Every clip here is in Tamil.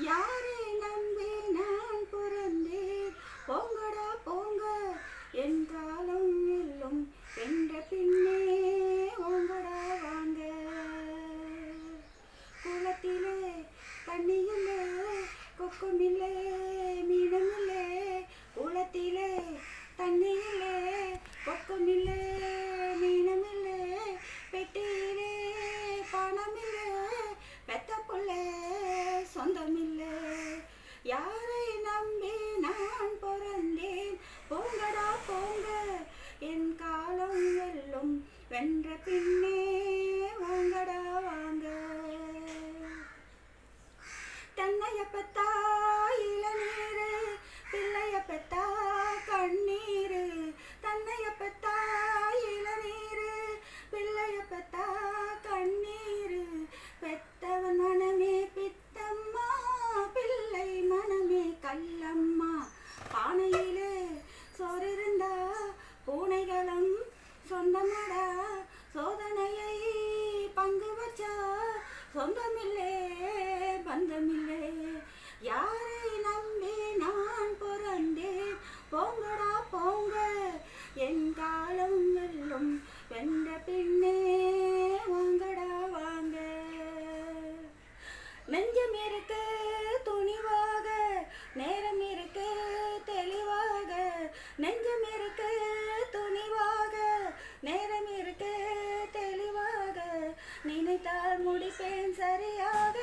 யாரை நம்பி நான் பிறந்தேன்? போங்கடா போங்க, என் காலம் எல்லும் வென்ற பின்னே ஓங்கடா வாங்க. குளத்திலே தண்ணியிலே கொக்குமில்லே மீனமில்லே, குளத்திலே தண்ணியிலே கொக்குமில்லே மீனமில்லே, பெட்டியிலே பணமில்லே பெத்த புள்ளே சொந்தமில்லை. யாரை நம்பி நான் பிறந்தேன்? போங்கடா போங்க, என் காலம் வெல்லும் வென்ற பின்னே வாங்கடா வாங்க. தன்னைய பெத்தா இளநீரு, பிள்ளைய பெத்தா கண்ணீரு. தன்னைய பெத்தா இளநீரு, பிள்ளைய பெத்தா கண்ணீரு. பெத்தவன் மனமே பித்தம்மா, பிள்ளை மனமே கல்லம்மா. பானையிலே சோறு இருந்தா பூனைகளும் சொந்தமடா, சோதனையை பங்கு வச்சா சொந்தமில்லே பந்தமில்லே. யாரை நம்பி நான் பிறந்தேன்? போங்கடா போங்க, என் காலம் வெல்லும் வென்ற பின்னே வாங்கடா வாங்க. நெஞ்சம் இருக்கு துணிவாக, நேரம் இருக்கு தெளிவாக. நெஞ்சம் இருக்கு துணிவாக, நேரம் இருக்கு தெளிவாக. நினைத்தால் முடிப்பேன் சரியாக,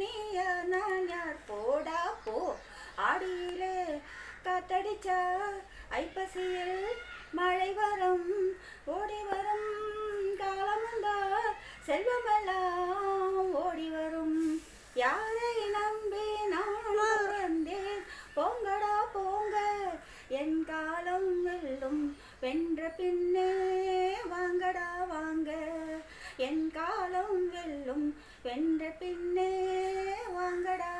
நீ யார் நான் யார் போடா போ. ஆடியிலே காத்தடிச்சா ஐப்பசியில் மழை வரும், ஓடி வரும் காலம் வந்தால் செல்வமெல்லாம் ஓடி வரும். யாரை நம்பி நான் பிறந்தேன்? போங்கடா போங்க, என் காலம் வெல்லும் வென்ற பின்னே வாங்கடா வாங்க. என் காலம் வெல்லும் வென்ற பின்னே வாங்கடா